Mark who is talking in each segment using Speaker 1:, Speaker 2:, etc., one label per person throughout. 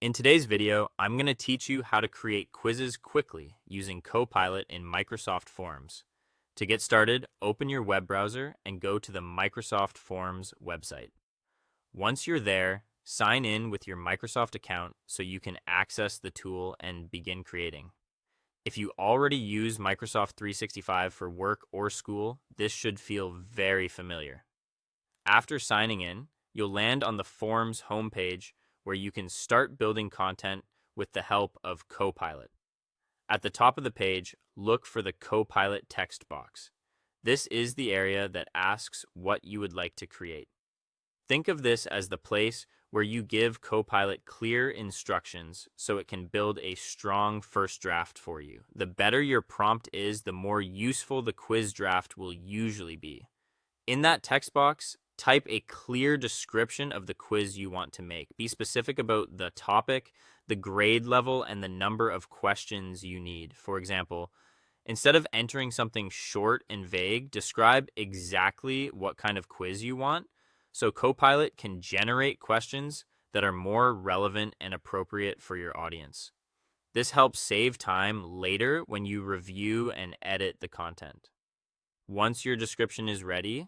Speaker 1: In today's video, I'm going to teach you how to create quizzes quickly using Copilot in Microsoft Forms. To get started, open your web browser and go to the Microsoft Forms website. Once you're there, sign in with your Microsoft account so you can access the tool and begin creating. If you already use Microsoft 365 for work or school, this should feel very familiar. After signing in, you'll land on the Forms homepage where you can start building content with the help of Copilot. At the top of the page, look for the Copilot text box. This is the area that asks what you would like to create. Think of this as the place where you give Copilot clear instructions so it can build a strong first draft for you. The better your prompt is, the more useful the quiz draft will usually be. In that text box, type a clear description of the quiz you want to make. Be specific about the topic, the grade level, and the number of questions you need. For example, instead of entering something short and vague, describe exactly what kind of quiz you want so Copilot can generate questions that are more relevant and appropriate for your audience. This helps save time later when you review and edit the content. Once your description is ready,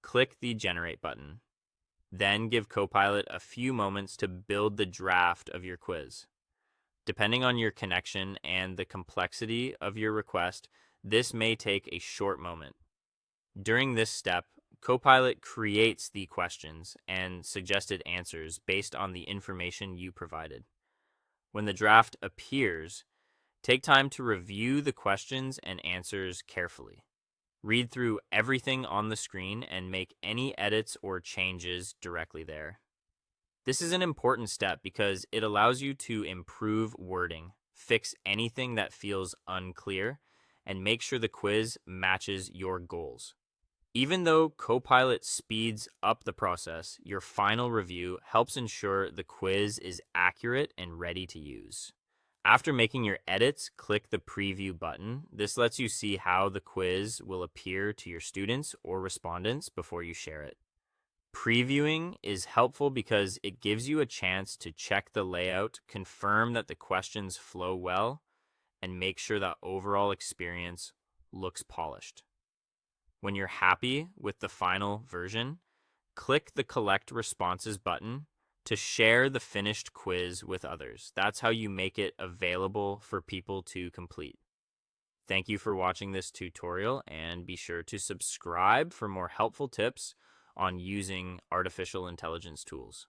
Speaker 1: click the Generate button. Then give Copilot a few moments to build the draft of your quiz. Depending on your connection and the complexity of your request, this may take a short moment. During this step, Copilot creates the questions and suggested answers based on the information you provided. When the draft appears, take time to review the questions and answers carefully. Read through everything on the screen and make any edits or changes directly there. This is an important step because it allows you to improve wording, fix anything that feels unclear, and make sure the quiz matches your goals. Even though Copilot speeds up the process, your final review helps ensure the quiz is accurate and ready to use. After making your edits, click the Preview button. This lets you see how the quiz will appear to your students or respondents before you share it. Previewing is helpful because it gives you a chance to check the layout, confirm that the questions flow well, and make sure the overall experience looks polished. When you're happy with the final version, click the Collect Responses button to share the finished quiz with others. That's how you make it available for people to complete. Thank you for watching this tutorial, and be sure to subscribe for more helpful tips on using artificial intelligence tools.